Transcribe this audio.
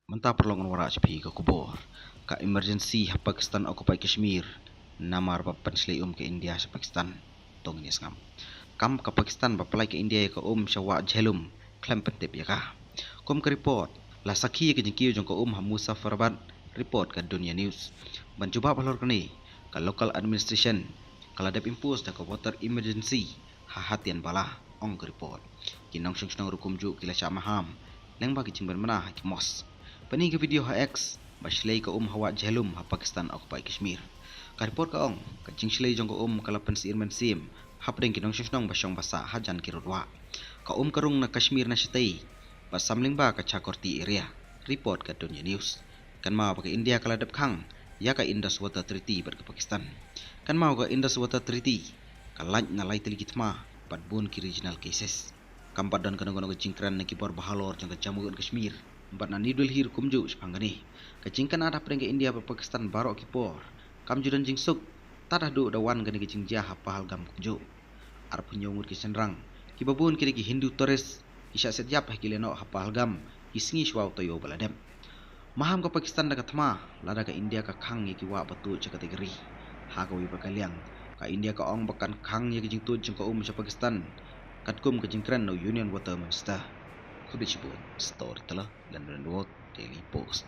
Mentah perlongan wara pi ke kubur. Ka emergency ha Pakistan occupy Kashmir. Namar papan slay ke India sa Pakistan. Tong ini ngam. Kam ka Pakistan bapalai ke India ka syawa jelum. Klem pentip ya ka. Kom ke report. La sakhi ke jengkiu jong ka ha Muzafarabad. Report ka Dunia News. Ban cuba palor kani. Ka local administration. Kala dep impose da ka water emergency. Ha hatian bala. Ong ke report. Kinong syong rukum ju kila sya maham. Leng bagi cimban mana ha mos. Pani ke video ha X baslay ka hawa jelum ha Pakistan occupy Kashmir. Ka report ka ong ka jingslay jong ka kalapan si Irman Sim hapdeng kinong syong basyong basa hajan kirudwa. Ka karung na Kashmir na sitay basamling ba ka Chakorti area. Report ka Dunia News. Kan mau ka India kaladap khang ya ka Indus Water Treaty ber ka Pakistan. Kan mau ka Indus Water Treaty ka lanj na lay teligitma padbun ki regional cases. Kampat dan kanong jingkran na kibor bahalor jong ka Jammu dan Kashmir. But na nidul hir kumju sepangani. Kacingkan ada pereng ke India Pakistan barok kipor. Kamju dan jingsuk. Tadah do dawan gani ke jingjah Pahalgam kumju. Ar punyongur ki senrang. Kibabun kiri ki Hindu Torres. Isya setiap kileno Pahalgam. Isingi shwaw toyo baladem. Maham ke Pakistan da katma. Lada ke India ka khang ye ki wa batu ca kategori. Hagawi bakaliang. Ka India ka ong bakan khang ye ki jingtud jeng ka sa Pakistan. Katkum ke jingkran no Union Water Minister. Kubicibun Storyteller dan Daily Post.